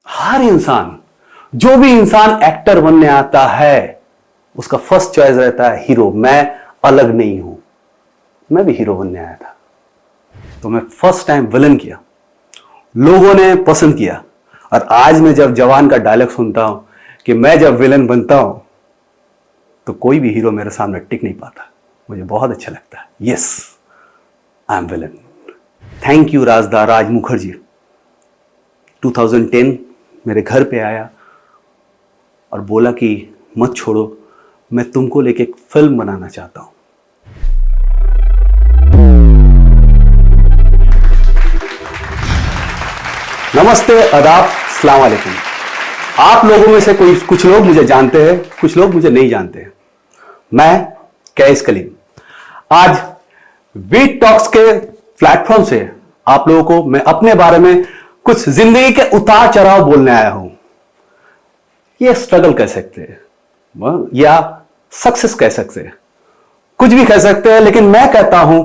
हर इंसान, जो भी इंसान एक्टर बनने आता है उसका फर्स्ट चॉइस रहता है हीरो। मैं अलग नहीं हूं, मैं भी हीरो बनने आया था, तो मैं फर्स्ट टाइम विलन किया, लोगों ने पसंद किया। और आज मैं जब जवान का डायलॉग सुनता हूं कि मैं जब विलन बनता हूं तो कोई भी हीरो मेरे सामने टिक नहीं पाता, मुझे बहुत अच्छा लगता है। Yes, I am villain. Thank you Raj Mukherjee. 2010 मेरे घर पे आया और बोला कि मत छोड़ो, मैं तुमको लेके एक फिल्म बनाना चाहता हूं। नमस्ते, आदाब, अस्सलाम वालेकुम। आप लोगों में से कुछ लोग मुझे जानते हैं, कुछ लोग मुझे नहीं जानते हैं। मैं कैस कलीम आज वीट टॉक्स के प्लेटफॉर्म से आप लोगों को मैं अपने बारे में कुछ जिंदगी के उतार चढ़ाव बोलने आया हूं। ये स्ट्रगल कह सकते हैं या सक्सेस कह सकते हैं, कुछ भी कह सकते हैं, लेकिन मैं कहता हूं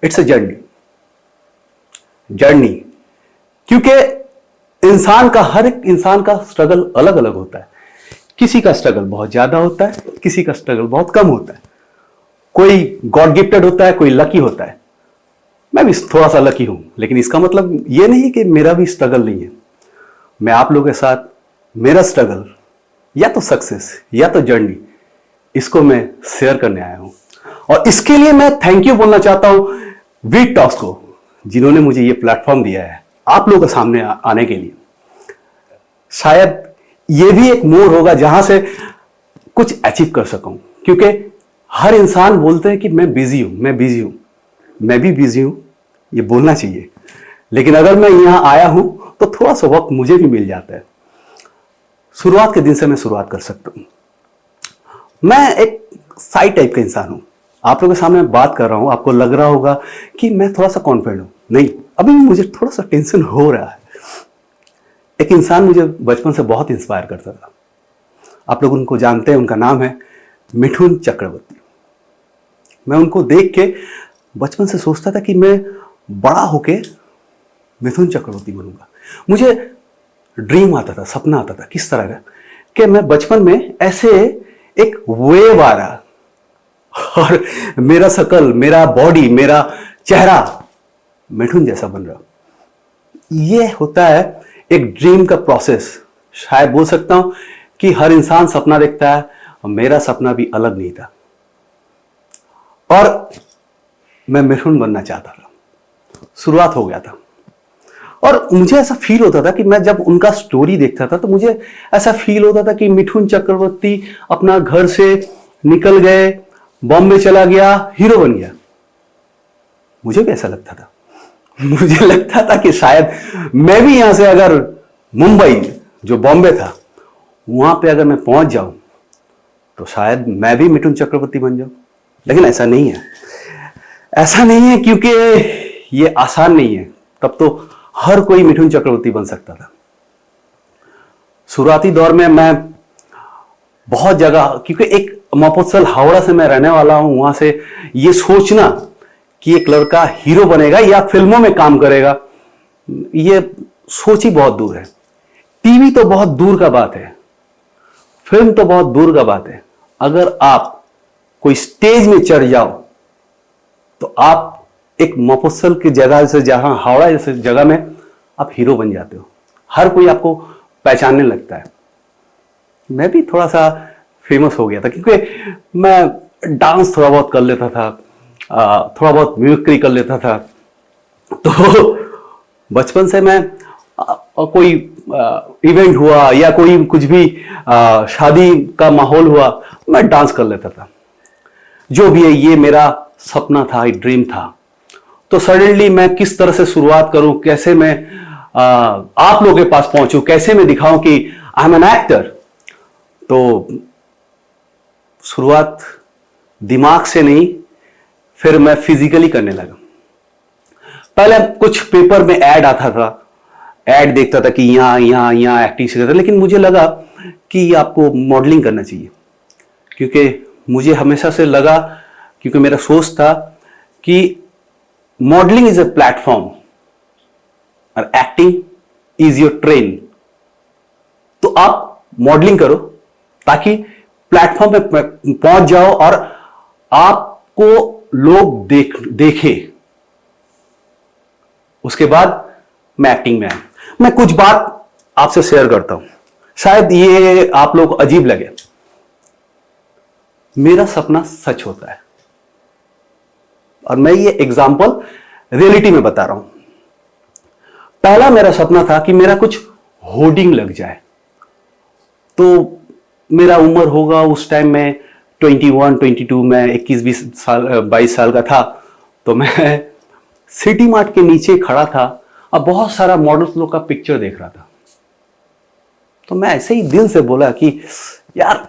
इट्स अ जर्नी। जर्नी क्योंकि हर एक इंसान का स्ट्रगल अलग अलग होता है। किसी का स्ट्रगल बहुत ज्यादा होता है, किसी का स्ट्रगल बहुत कम होता है। कोई गॉड गिफ्टेड होता है, कोई लकी होता है। मैं भी थोड़ा सा लकी हूं, लेकिन इसका मतलब यह नहीं कि मेरा भी स्ट्रगल नहीं है। मैं आप लोगों के साथ मेरा स्ट्रगल या तो सक्सेस या तो जर्नी, इसको मैं शेयर करने आया हूं। और इसके लिए मैं थैंक यू बोलना चाहता हूं वीट टॉक्स को, जिन्होंने मुझे ये प्लेटफॉर्म दिया है आप लोगों के सामने आने के लिए। शायद ये भी एक मोड़ होगा जहां से कुछ अचीव कर सकूं, क्योंकि हर इंसान बोलते हैं कि मैं बिजी हूं, मैं बिजी हूं। मैं भी बिजी हूं, ये बोलना चाहिए, लेकिन अगर मैं यहां आया हूं तो थोड़ा सा वक्त मुझे भी मिल जाता है। शुरुआत के दिन से मैं शुरुआत कर सकता हूं। मैं एक साइड टाइप का इंसान हूं। आप लोगों के सामने बात कर रहा हूं, आपको लग रहा होगा कि मैं थोड़ा सा कॉन्फिडेंट हूं। नहीं, अभी मुझे थोड़ा सा टेंशन हो रहा है। एक इंसान मुझे बचपन से बहुत इंस्पायर करता था। आप लोग उनको जानते हैं, उनका नाम है मिठुन चक्रवर्ती। मैं उनको देख के बचपन से सोचता था कि मैं बड़ा होके मिथुन चक्रवर्ती बनूंगा। मुझे ड्रीम आता था, सपना आता था, किस तरह का कि मैं बचपन में ऐसे एक वेव आ रहा और मेरा शकल, मेरा बॉडी, मेरा चेहरा मिठुन जैसा बन रहा। ये होता है एक ड्रीम का प्रोसेस। शायद बोल सकता हूं कि हर इंसान सपना देखता है, और मेरा सपना भी अलग नहीं था। और मैं मिठुन बनना चाहता था। शुरुआत हो गया था और मुझे ऐसा फील होता था कि मैं जब उनका स्टोरी देखता था तो मुझे ऐसा फील होता था कि मिठुन चक्रवर्ती अपना घर से निकल गए, बॉम्बे चला गया, हीरो बन गया। मुझे भी ऐसा लगता था। मुझे लगता था कि शायद मैं भी यहां से अगर मुंबई, जो बॉम्बे था, वहां पे अगर मैं पहुंच जाऊं तो शायद मैं भी मिठुन चक्रवर्ती बन जाऊं। लेकिन ऐसा नहीं है। ऐसा नहीं है, क्योंकि ये आसान नहीं है। तब तो हर कोई मिठुन चक्रवर्ती बन सकता था। शुरुआती दौर में मैं बहुत जगह, क्योंकि एक मफस्सल हावड़ा से मैं रहने वाला हूं, वहां से ये सोचना कि एक लड़का हीरो बनेगा या फिल्मों में काम करेगा, ये सोच ही बहुत दूर है। टीवी तो बहुत दूर का बात है, फिल्म तो बहुत दूर का बात है। अगर आप कोई स्टेज में चढ़ जाओ तो आप एक मफस्सल की जगह से, जहां हावड़ा जैसे जगह में, आप हीरो बन जाते हो। हर कोई आपको पहचानने लगता है। मैं भी थोड़ा सा फेमस हो गया था, क्योंकि मैं डांस थोड़ा बहुत कर लेता था, थोड़ा बहुत मिमिक्री कर लेता था। तो बचपन से मैं कोई इवेंट हुआ या कोई कुछ भी शादी का माहौल हुआ, मैं डांस कर लेता था। जो भी है, ये मेरा सपना था, एक ड्रीम था। तो सडनली मैं किस तरह से शुरुआत करूं, कैसे मैं आप लोगों के पास पहुंचूं, कैसे मैं दिखाऊं कि आई एम एन एक्टर। तो शुरुआत दिमाग से नहीं, फिर मैं फिजिकली करने लगा। पहले कुछ पेपर में ऐड आता था, ऐड देखता था कि यहां एक्टिंग से करता, लेकिन मुझे लगा कि आपको मॉडलिंग करना चाहिए। क्योंकि मुझे हमेशा से लगा, क्योंकि मेरा सोच था कि मॉडलिंग इज ए प्लेटफॉर्म और acting is your train. Modelling करो ताकि प्लेटफॉर्म पे पहुंच जाओ और आपको लोग देखे। उसके बाद मैं एक्टिंग में आया। मैं कुछ बात आपसे शेयर करता हूं, शायद ये आप लोग अजीब लगे। मेरा सपना सच होता है और मैं ये एग्जांपल रियलिटी में बता रहा हूं। पहला मेरा सपना था कि मेरा कुछ होर्डिंग लग जाए। तो मेरा उम्र होगा उस टाइम में 21, 22, मैं 21, 22 साल का था। तो मैं सिटी मार्ट के नीचे खड़ा था और बहुत सारा मॉडल्स लोग का पिक्चर देख रहा था। तो मैं ऐसे ही दिल से बोला कि यार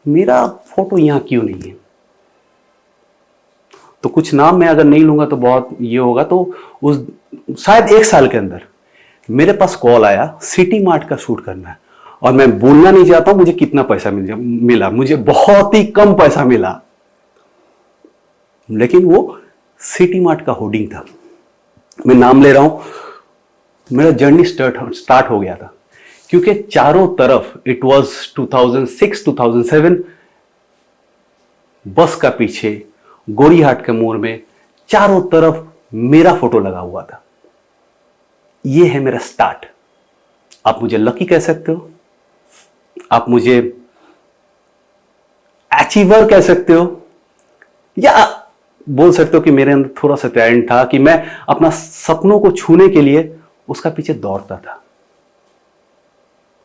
मेरा फोटो यहां क्यों नहीं है। तो कुछ नाम मैं अगर नहीं लूंगा तो बहुत ये होगा। तो उस शायद 1 साल के अंदर मेरे पास कॉल आया, सिटी मार्ट का शूट करना है। और मैं बोलना नहीं चाहता हूं मुझे कितना पैसा मिला। मुझे बहुत ही कम पैसा मिला, लेकिन वो सिटी मार्ट का होर्डिंग था। मैं नाम ले रहा हूं। मेरा जर्नी स्टार्ट हो गया था क्योंकि चारों तरफ इट वाज 2006, 2007 बस का पीछे गोरीहाट के मोड़ में चारों तरफ मेरा फोटो लगा हुआ था। यह है मेरा स्टार्ट। आप मुझे लकी कह सकते हो, आप मुझे अचीवर कह सकते हो, या बोल सकते हो कि मेरे अंदर थोड़ा सा टैलेंट था कि मैं अपना सपनों को छूने के लिए उसका पीछे दौड़ता था।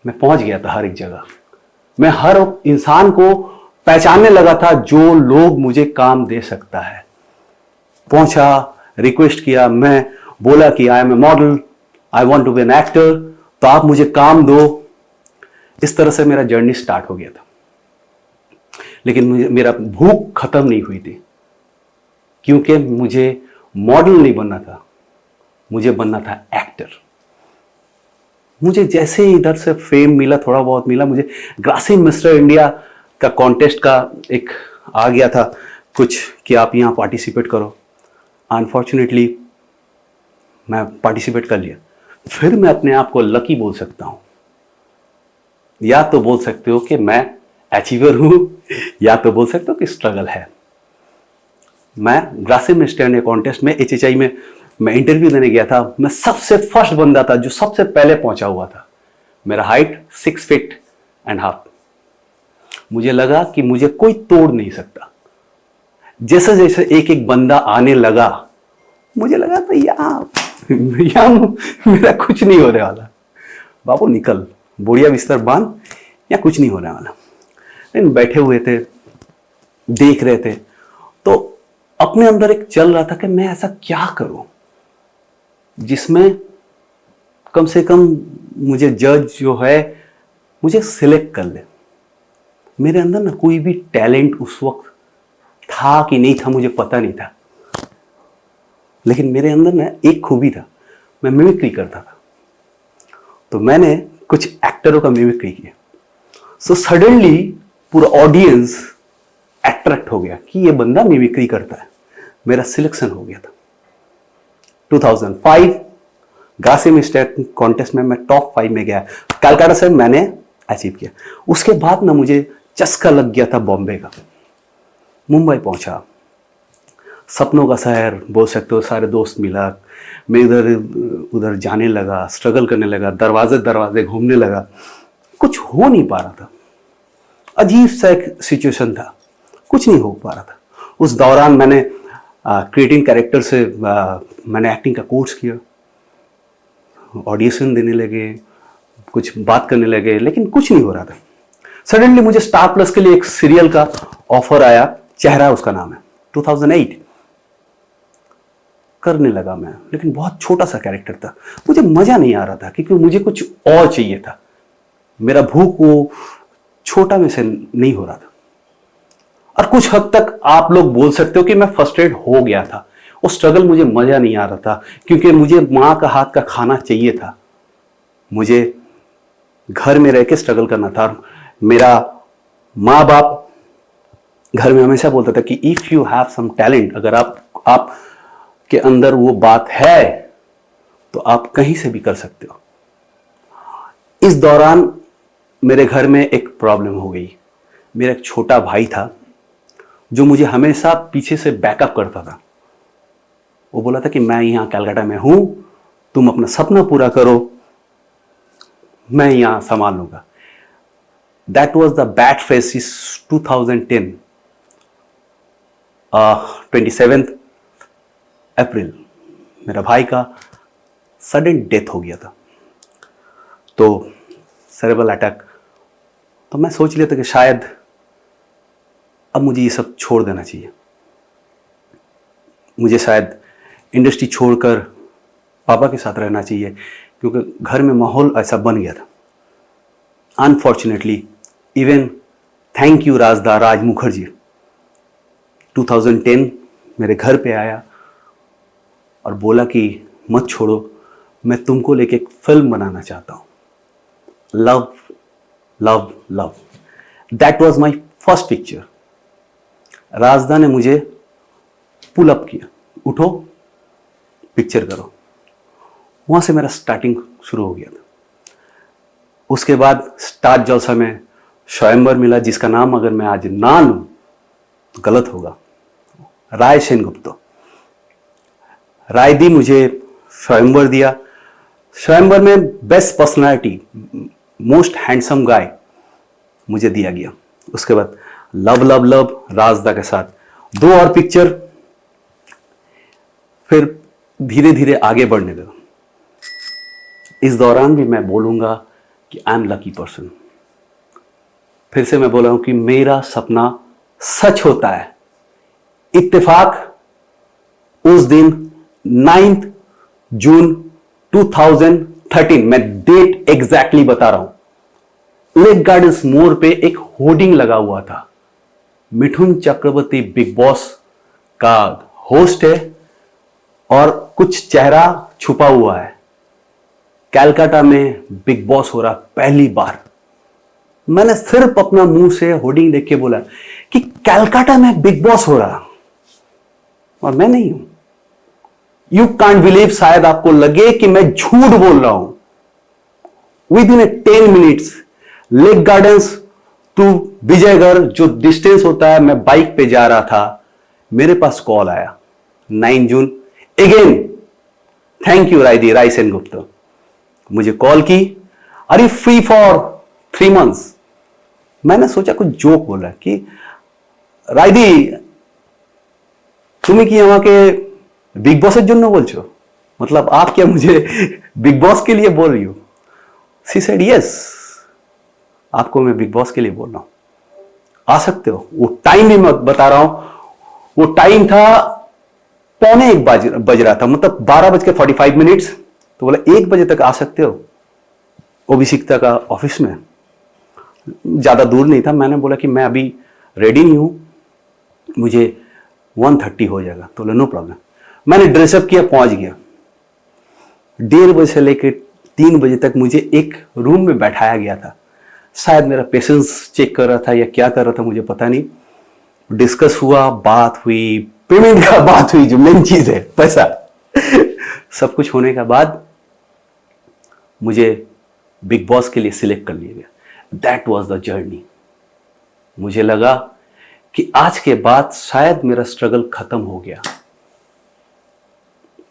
मैं पहुंच गया था हर एक जगह। मैं हर इंसान को पहचानने लगा था जो लोग मुझे काम दे सकता है। पहुंचा, रिक्वेस्ट किया, मैं बोला कि I am a model, I want to be an actor, तो आप मुझे काम दो। इस तरह से मेरा जर्नी स्टार्ट हो गया था। लेकिन मेरा भूख खत्म नहीं हुई थी, क्योंकि मुझे मॉडल नहीं बनना था, मुझे बनना था एक्टर। मुझे जैसे ही इधर से फेम मिला, थोड़ा बहुत मिला, मुझे ग्रासिम मिस्टर इंडिया का कॉन्टेस्ट का एक आ गया था कुछ कि आप यहां पार्टिसिपेट करो। अनफॉर्चुनेटली मैं पार्टिसिपेट कर लिया। फिर मैं अपने आप को लकी बोल सकता हूं, या तो बोल सकते हो कि मैं अचीवर हूं, या तो बोल सकते हो कि स्ट्रगल है। मैं ग्रासिम मिस्टर इंडिया कॉन्टेस्ट में HHI में मैं इंटरव्यू देने गया था। मैं सबसे फर्स्ट बंदा था जो सबसे पहले पहुंचा हुआ था। मेरा हाइट 6 फीट एंड हाफ। मुझे लगा कि मुझे कोई तोड़ नहीं सकता। जैसे जैसे एक एक बंदा आने लगा, मुझे लगा तो या मेरा कुछ नहीं होने वाला। बाबू निकल, बोरिया बिस्तर बांध, या कुछ नहीं होने वाला। लेकिन बैठे हुए थे, देख रहे थे, तो अपने अंदर एक चल रहा था कि मैं ऐसा क्या करूं जिसमें कम से कम मुझे जज जो है मुझे सिलेक्ट कर ले। मेरे अंदर ना कोई भी टैलेंट उस वक्त था कि नहीं था मुझे पता नहीं था, लेकिन मेरे अंदर ना एक खूबी था, मैं मिमिक्री करता था। तो मैंने कुछ एक्टरों का मिमिक्री किया। सो सडनली पूरा ऑडियंस अट्रैक्ट हो गया कि ये बंदा मिमिक्री करता है। मेरा सिलेक्शन हो गया था। 2005 ग्रासिम स्टेट कॉन्टेस्ट में मैं टॉप 5 में गया। कलकत्ता से मैंने अचीव किया। उसके बाद ना मुझे चस्का लग गया था बॉम्बे का। मुंबई पहुंचा, सपनों का शहर बोल सकते हो, सारे दोस्त मिला। मैं इधर उधर जाने लगा, स्ट्रगल करने लगा, दरवाजे दरवाजे घूमने लगा। कुछ हो नहीं पा रहा था। अजीब सा एक सिचुएशन था, कुछ नहीं हो पा रहा था। उस दौरान मैंने क्रिएटिंग कैरेक्टर से मैंने एक्टिंग का कोर्स किया, ऑडिशन देने लगे, कुछ बात करने लगे, लेकिन कुछ नहीं हो रहा था। सडनली मुझे स्टार प्लस के लिए एक सीरियल का ऑफर आया, चेहरा उसका नाम है। 2008 करने लगा मैं, लेकिन बहुत छोटा सा कैरेक्टर था। मुझे मजा नहीं आ रहा था क्योंकि मुझे कुछ और चाहिए था। मेरा भूख वो छोटा में से नहीं हो रहा था। और कुछ हद तक आप लोग बोल सकते हो कि मैं फ्रस्ट्रेट हो गया था। वो स्ट्रगल मुझे मजा नहीं आ रहा था क्योंकि मुझे मां का हाथ का खाना चाहिए था। मुझे घर में रह के स्ट्रगल करना था। मेरा माँ बाप घर में हमेशा बोलता था कि if you have some talent, अगर आप के अंदर वो बात है तो आप कहीं से भी कर सकते हो। इस दौरान मेरे घर में एक प्रॉब्लम हो गई। मेरा एक छोटा भाई था जो मुझे हमेशा पीछे से बैकअप करता था। वो बोला था कि मैं यहाँ कलकत्ता में हूं, तुम अपना सपना पूरा करो, मैं यहाँ संभाल लूंगा। That was the bad face is 2010, 27 अप्रैल मेरा भाई का सडन डेथ हो गया था। तो सेरेब्रल अटैक। तो मैं सोच लिया था कि शायद अब मुझे ये सब छोड़ देना चाहिए, मुझे शायद इंडस्ट्री छोड़कर पापा के साथ रहना चाहिए, क्योंकि घर में माहौल ऐसा बन गया था। Unfortunately, even thank you Raj Mukherjee 2010 मेरे घर पे आया और बोला कि मत छोड़ो, मैं तुमको लेके एक फिल्म बनाना चाहता हूं, love love love. That was my first picture. Rajda ने मुझे पुल अप किया, उठो पिक्चर करो। वहां से मेरा स्टार्टिंग शुरू हो गया था। उसके बाद स्टार जलसा में स्वयंवर मिला, जिसका नाम अगर मैं आज ना लूं तो गलत होगा, राय सेनगुप्ता। राय दी मुझे, स्वयंवर दिया। स्वयंवर में best personality, most handsome guy मुझे दिया गया। उसके बाद लव लव लव राजदा के साथ 2 और पिक्चर। फिर धीरे धीरे आगे बढ़ने लगा। इस दौरान भी मैं बोलूंगा कि आई एम लकी पर्सन। फिर से मैं बोल रहा हूं कि मेरा सपना सच होता है। इत्तेफाक उस दिन 9 जून 2013, मैं डेट एग्जैक्टली बता रहा हूं, लेक गार्डन्स मोड़ पे एक होर्डिंग लगा हुआ था, मिठुन चक्रवर्ती बिग बॉस का होस्ट है और कुछ चेहरा छुपा हुआ है। कलकत्ता में बिग बॉस हो रहा पहली बार। मैंने सिर्फ अपना मुंह से होर्डिंग देख के बोला कि कलकत्ता में बिग बॉस हो रहा, और मैं नहीं हूं। यू कांट बिलीव, शायद आपको लगे कि मैं झूठ बोल रहा हूं। Within 10 minutes Lake Gardens to Vijaygarh जो डिस्टेंस होता है, मैं बाइक पे जा रहा था, मेरे पास कॉल आया 9 जून। Again thank you Rai Sengupta. मुझे कॉल की, are you free for 3 months? मैंने सोचा कुछ जोक बोला कि रायदी तुम्हें कि আমাকে बिग बॉसेর জন্য বলছো, मतलब आप क्या मुझे बिग बॉस के लिए बोल रही हो? सी सेड यस, आपको मैं बिग बॉस के लिए बोल रहा हूं, आ सकते हो। वो टाइम भी मैं बता रहा हूं, वो टाइम था 1:45 बज रहा था, मतलब 12:45। तो बोला 1 बजे तक आ सकते हो अभिषिक्ता का ऑफिस में। ज्यादा दूर नहीं था। मैंने बोला कि मैं अभी रेडी नहीं हूं, मुझे 1:30 हो जाएगा। तो बोला नो प्रॉब्लम। मैंने ड्रेसअप किया, पहुंच गया। 1:30 बजे से लेकर 3 बजे तक मुझे एक रूम में बैठाया गया था। शायद मेरा पेशेंस चेक कर रहा था या क्या कर रहा था, मुझे पता नहीं। डिस्कस हुआ, बात हुई, पेमेंट का बात हुई, जो मेन चीज है पैसा। सब कुछ होने के बाद मुझे बिग बॉस के लिए सिलेक्ट कर लिया गया। That was the journey. मुझे लगा कि आज के बाद शायद मेरा स्ट्रगल खत्म हो गया।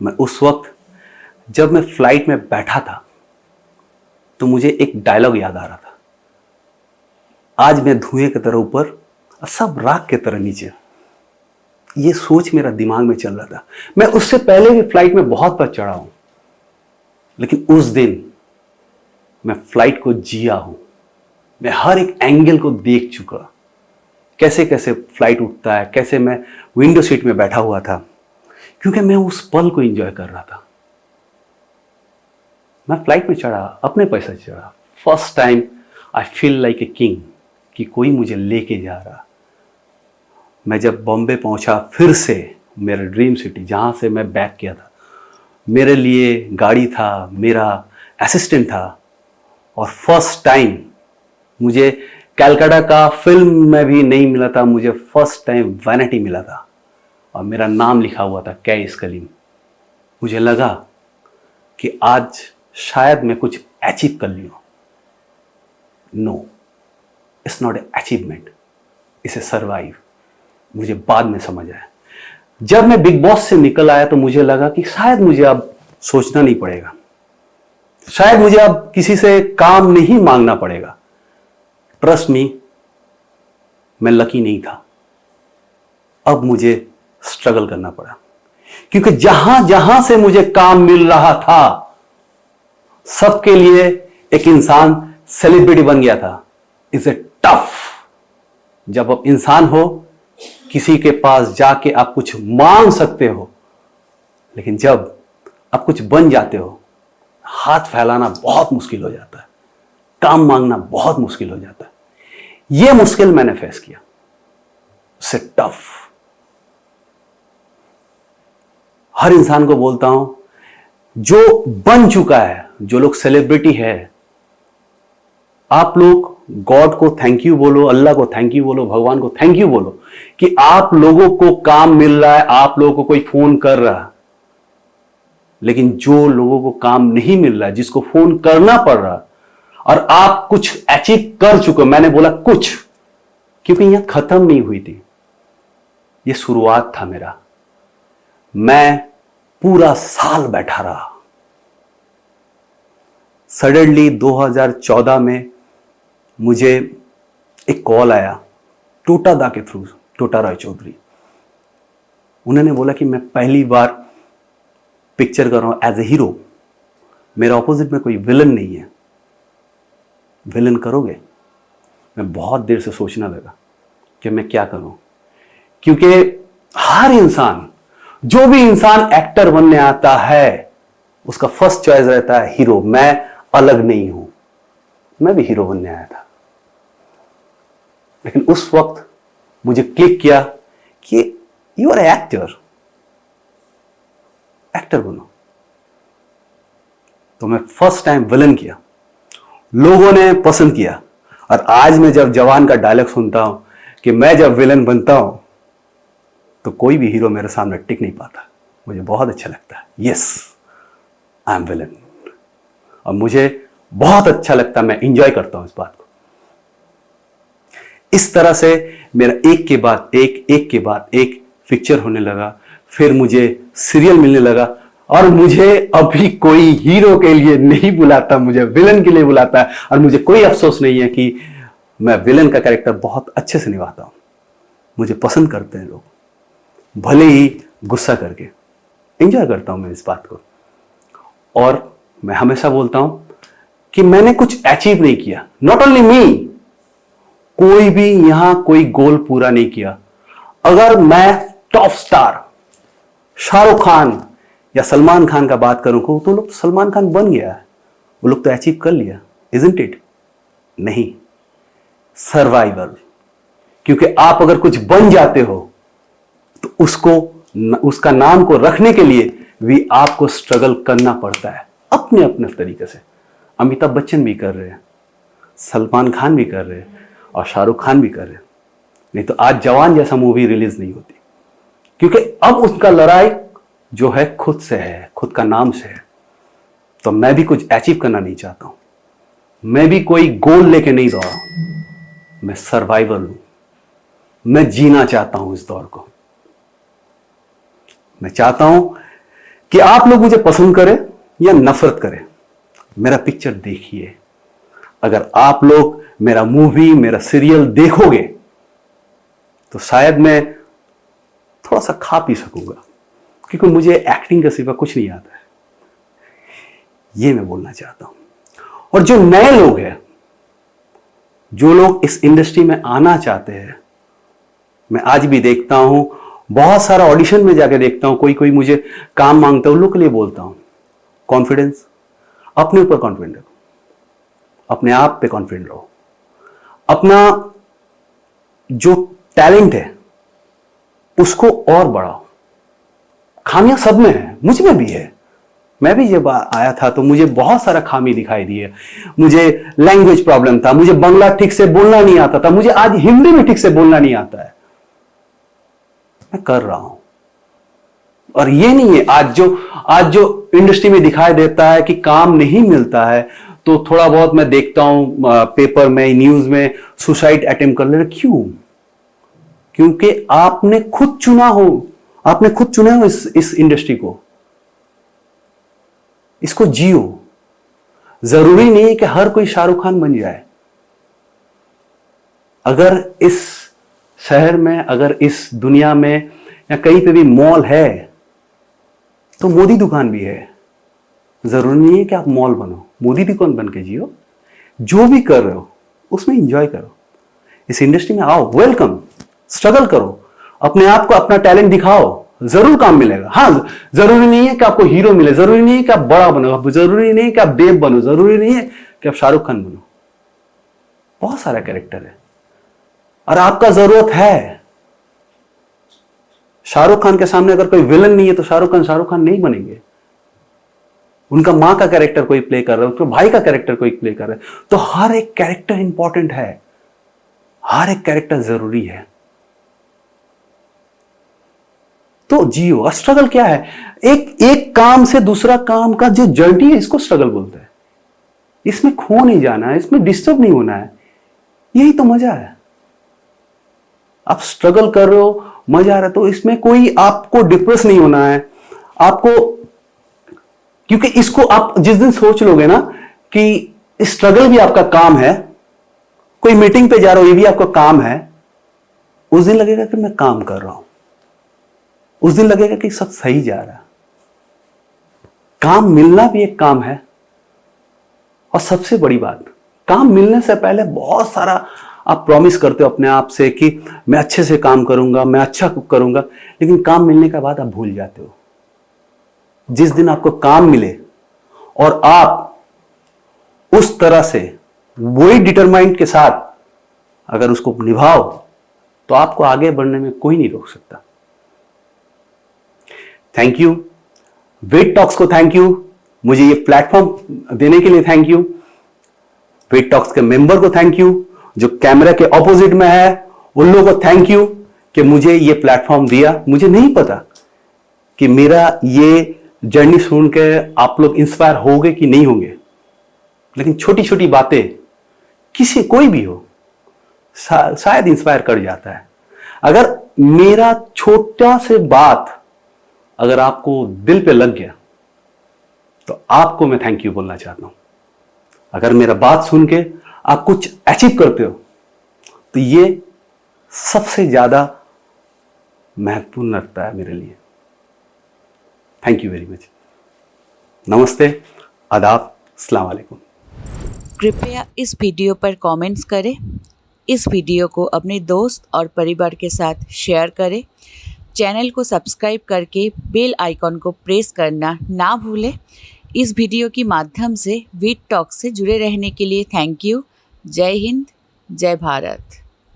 मैं उस वक्त जब मैं फ्लाइट में बैठा था तो मुझे एक डायलॉग याद आ रहा था, आज मैं धुएं की तरह ऊपर और सब राख की तरह नीचे। ये सोच मेरा दिमाग में चल रहा था। मैं उससे पहले भी फ्लाइट में बहुत बार चढ़ा हूं, लेकिन उस दिन मैं फ्लाइट को जिया हूं। मैं हर एक एंगल को देख चुका, कैसे कैसे फ्लाइट उठता है, कैसे मैं विंडो सीट में बैठा हुआ था, क्योंकि मैं उस पल को एंजॉय कर रहा था। मैं फ्लाइट में चढ़ा, अपने पैसे से चढ़ा। First time I feel like a king, कि कोई मुझे लेके जा रहा। मैं जब बॉम्बे पहुंचा, फिर से मेरा ड्रीम सिटी जहां से मैं बैक किया था, मेरे लिए गाड़ी था, मेरा असिस्टेंट था, और फर्स्ट टाइम मुझे कलकत्ता का फिल्म में भी नहीं मिला था, मुझे फर्स्ट टाइम वैनिटी मिला था और मेरा नाम लिखा हुआ था कैस कलीम। मुझे लगा कि आज शायद मैं कुछ अचीव कर लिया। No, it's not a achievement, इसे सर्वाइव। मुझे बाद में समझ आया। जब मैं बिग बॉस से निकल आया तो मुझे लगा कि शायद मुझे अब सोचना नहीं पड़ेगा, शायद मुझे अब किसी से काम नहीं मांगना पड़ेगा। ट्रस्ट मी, मैं लकी नहीं था। अब मुझे स्ट्रगल करना पड़ा, क्योंकि जहां जहां से मुझे काम मिल रहा था सबके लिए एक इंसान सेलिब्रिटी बन गया था। It's a tough. जब आप इंसान हो, किसी के पास जाके आप कुछ मांग सकते हो, लेकिन जब आप कुछ बन जाते हो, हाथ फैलाना बहुत मुश्किल हो जाता है, काम मांगना बहुत मुश्किल हो जाता है। यह मुश्किल मैंने फेस किया, से टफ। हर इंसान को बोलता हूं, जो बन चुका है, जो लोग सेलिब्रिटी है, आप लोग गॉड को थैंक यू बोलो, अल्लाह को थैंक यू बोलो, भगवान को थैंक यू बोलो कि आप लोगों को काम मिल रहा है, आप लोगों को कोई फोन कर रहा है। लेकिन जो लोगों को काम नहीं मिल रहा है, जिसको फोन करना पड़ रहा है, और आप कुछ अचीव कर चुके हो, मैंने बोला कुछ, क्योंकि यह खत्म नहीं हुई थी, यह शुरुआत था मेरा। मैं पूरा साल बैठा रहा। सडनली 2014 में मुझे एक कॉल आया टोटा दा के थ्रू, टोटा रॉय चौधरी। उन्होंने बोला कि मैं पहली बार पिक्चर कर रहा हूं एज ए हीरो, मेरा ऑपोजिट में कोई विलन नहीं है, विलन करोगे? मैं बहुत देर से सोचने लगा कि मैं क्या करूं, क्योंकि हर इंसान, जो भी इंसान एक्टर बनने आता है, उसका फर्स्ट चॉइस रहता है हीरो। मैं अलग नहीं हूं, मैं भी हीरो बनने आया था। लेकिन उस वक्त मुझे क्लिक किया कि यू आर एक्टर, एक्टर बनो। तो मैं फर्स्ट टाइम विलन किया, लोगों ने पसंद किया। और आज मैं जब जवान का डायलॉग सुनता हूं कि मैं जब विलन बनता हूं तो कोई भी हीरो मेरे सामने टिक नहीं पाता, मुझे बहुत अच्छा लगता है। Yes, I am villain. और मुझे बहुत अच्छा लगता है, मैं इंजॉय करता हूं इस बात को। इस तरह से मेरा एक के बाद एक पिक्चर होने लगा, फिर मुझे सीरियल मिलने लगा, और मुझे अभी कोई हीरो के लिए नहीं बुलाता, मुझे विलन के लिए बुलाता है। और मुझे कोई अफसोस नहीं है कि मैं विलन का कैरेक्टर बहुत अच्छे से निभाता हूं। मुझे पसंद करते हैं लोग, भले ही गुस्सा करके। एंजॉय करता हूं मैं इस बात को। और मैं हमेशा बोलता हूं कि मैंने कुछ अचीव नहीं किया, नॉट ओनली मी, कोई भी यहां कोई गोल पूरा नहीं किया। अगर मैं टॉप स्टार शाहरुख खान या सलमान खान का बात करूं तो लोग सलमान खान बन गया है, वो लोग तो अचीव कर लिया, इजंट इट? नहीं, सर्वाइवल। क्योंकि आप अगर कुछ बन जाते हो तो उसका नाम को रखने के लिए भी आपको स्ट्रगल करना पड़ता है, अपने अपने तरीके से। अमिताभ बच्चन भी कर रहे हैं, सलमान खान भी कर रहे हैं, और शाहरुख खान भी कर रहे हैं। नहीं तो आज जवान जैसा मूवी रिलीज नहीं होती, क्योंकि अब उसका लड़ाई जो है खुद से है, खुद का नाम से है। तो मैं भी कुछ अचीव करना नहीं चाहता हूं, मैं भी कोई गोल लेके नहीं दौड़ा हूं, मैं सर्वाइवल हूं। मैं जीना चाहता हूं इस दौर को। मैं चाहता हूं कि आप लोग मुझे पसंद करें या नफरत करें, मेरा पिक्चर देखिए। अगर आप लोग मेरा मूवी, मेरा सीरियल देखोगे तो शायद मैं थोड़ा सा खा पी सकूंगा, क्योंकि मुझे एक्टिंग के सिवा कुछ नहीं आता है। ये मैं बोलना चाहता हूं। और जो नए लोग हैं, जो लोग इस इंडस्ट्री में आना चाहते हैं, मैं आज भी देखता हूं, बहुत सारा ऑडिशन में जाके देखता हूं, कोई कोई मुझे काम मांगता है, उन लोग के लिए बोलता हूं कॉन्फिडेंस, अपने ऊपर कॉन्फिडेंट रहो, अपने आप पे कॉन्फिडेंट रहो, अपना जो टैलेंट है उसको और बढ़ाओ। खामियां सब में है, मुझ में भी है। मैं भी जब आया था तो मुझे बहुत सारा खामी दिखाई दी है। मुझे लैंग्वेज प्रॉब्लम था, मुझे बांग्ला ठीक से बोलना नहीं आता था, मुझे आज हिंदी भी ठीक से बोलना नहीं आता है। मैं कर रहा हूं। और ये नहीं है आज जो इंडस्ट्री में दिखाई देता है कि काम नहीं मिलता है, तो थोड़ा बहुत मैं देखता हूं पेपर में, न्यूज में, सुसाइड अटेम्प्ट कर ले रहे। क्यों? क्योंकि आपने खुद चुना हो, आपने खुद चुने हो इस इंडस्ट्री को। इसको जियो। जरूरी नहीं है कि हर कोई शाहरुख खान बन जाए। अगर इस शहर में, अगर इस दुनिया में या कहीं पे भी मॉल है तो मोदी दुकान भी है। जरूरी नहीं है कि आप मॉल बनो, मोदी दुकान बन के जियो। जो भी कर रहे हो उसमें एंजॉय करो। इस इंडस्ट्री में आओ, वेलकम, स्ट्रगल करो, अपने आप को, अपना टैलेंट दिखाओ, जरूर काम मिलेगा। हाँ, जरूरी नहीं है कि आपको हीरो मिले, जरूरी नहीं है कि आप बड़ा बनो, जरूरी नहीं है कि आप देव बनो, जरूरी नहीं है कि आप शाहरुख खान बनो। बहुत सारा कैरेक्टर है और आपका जरूरत है। शाहरुख खान के सामने अगर कोई विलन नहीं है तो शाहरुख खान नहीं बनेंगे। उनका मां का कैरेक्टर कोई प्ले कर रहा है, उनके भाई का कैरेक्टर कोई प्ले कर रहा है। तो हर एक कैरेक्टर इंपॉर्टेंट है, हर एक कैरेक्टर जरूरी है। तो जियो। स्ट्रगल क्या है? एक काम से दूसरा काम का जो जर्नी है, इसको स्ट्रगल बोलते हैं। इसमें खो नहीं जाना है, इसमें डिस्टर्ब नहीं होना है, यही तो मजा है। आप स्ट्रगल कर रहे हो, मजा आ रहा है, तो इसमें कोई आपको डिप्रेस नहीं होना है आपको। क्योंकि इसको आप जिस दिन सोच लोगे ना कि स्ट्रगल भी आपका काम है, कोई मीटिंग पे जा रहे हो ये भी आपका काम है, उस दिन लगेगा कि मैं काम कर रहा हूं, उस दिन लगेगा कि सब सही जा रहा है। काम मिलना भी एक काम है। और सबसे बड़ी बात, काम मिलने से पहले बहुत सारा आप प्रॉमिस करते हो अपने आप से कि मैं अच्छे से काम करूंगा, मैं अच्छा करूंगा, लेकिन काम मिलने के बाद आप भूल जाते हो। जिस दिन आपको काम मिले और आप उस तरह से वही डिटरमाइंड के साथ अगर उसको निभाओ तो आपको आगे बढ़ने में कोई नहीं रोक सकता। थैंक यू वेट टॉक्स को, थैंक यू मुझे ये प्लेटफॉर्म देने के लिए, थैंक यू वेट टॉक्स के मेंबर को, थैंक यू जो कैमरा के ऑपोजिट में है उन लोगों को थैंक यू कि मुझे ये प्लेटफॉर्म दिया। मुझे नहीं पता कि मेरा ये जर्नी सुन के आप लोग इंस्पायर होंगे कि नहीं होंगे, लेकिन छोटी छोटी बातें किसी कोई भी हो शायद इंस्पायर कर जाता है। अगर मेरा छोटा से बात अगर आपको दिल पे लग गया तो आपको मैं थैंक यू बोलना चाहता हूं। अगर मेरा बात सुन के आप कुछ अचीव करते हो तो ये सबसे ज्यादा महत्वपूर्ण रखता है मेरे लिए। Thank you very much. नमस्ते, आदाब, अस्सलाम वालेकुम। कृपया इस वीडियो पर कमेंट्स करें, इस वीडियो को अपने दोस्त और परिवार के साथ शेयर करें, चैनल को सब्सक्राइब करके बेल आइकॉन को प्रेस करना ना भूलें। इस वीडियो के माध्यम से वेट टॉक से जुड़े रहने के लिए थैंक यू। जय हिंद, जय भारत।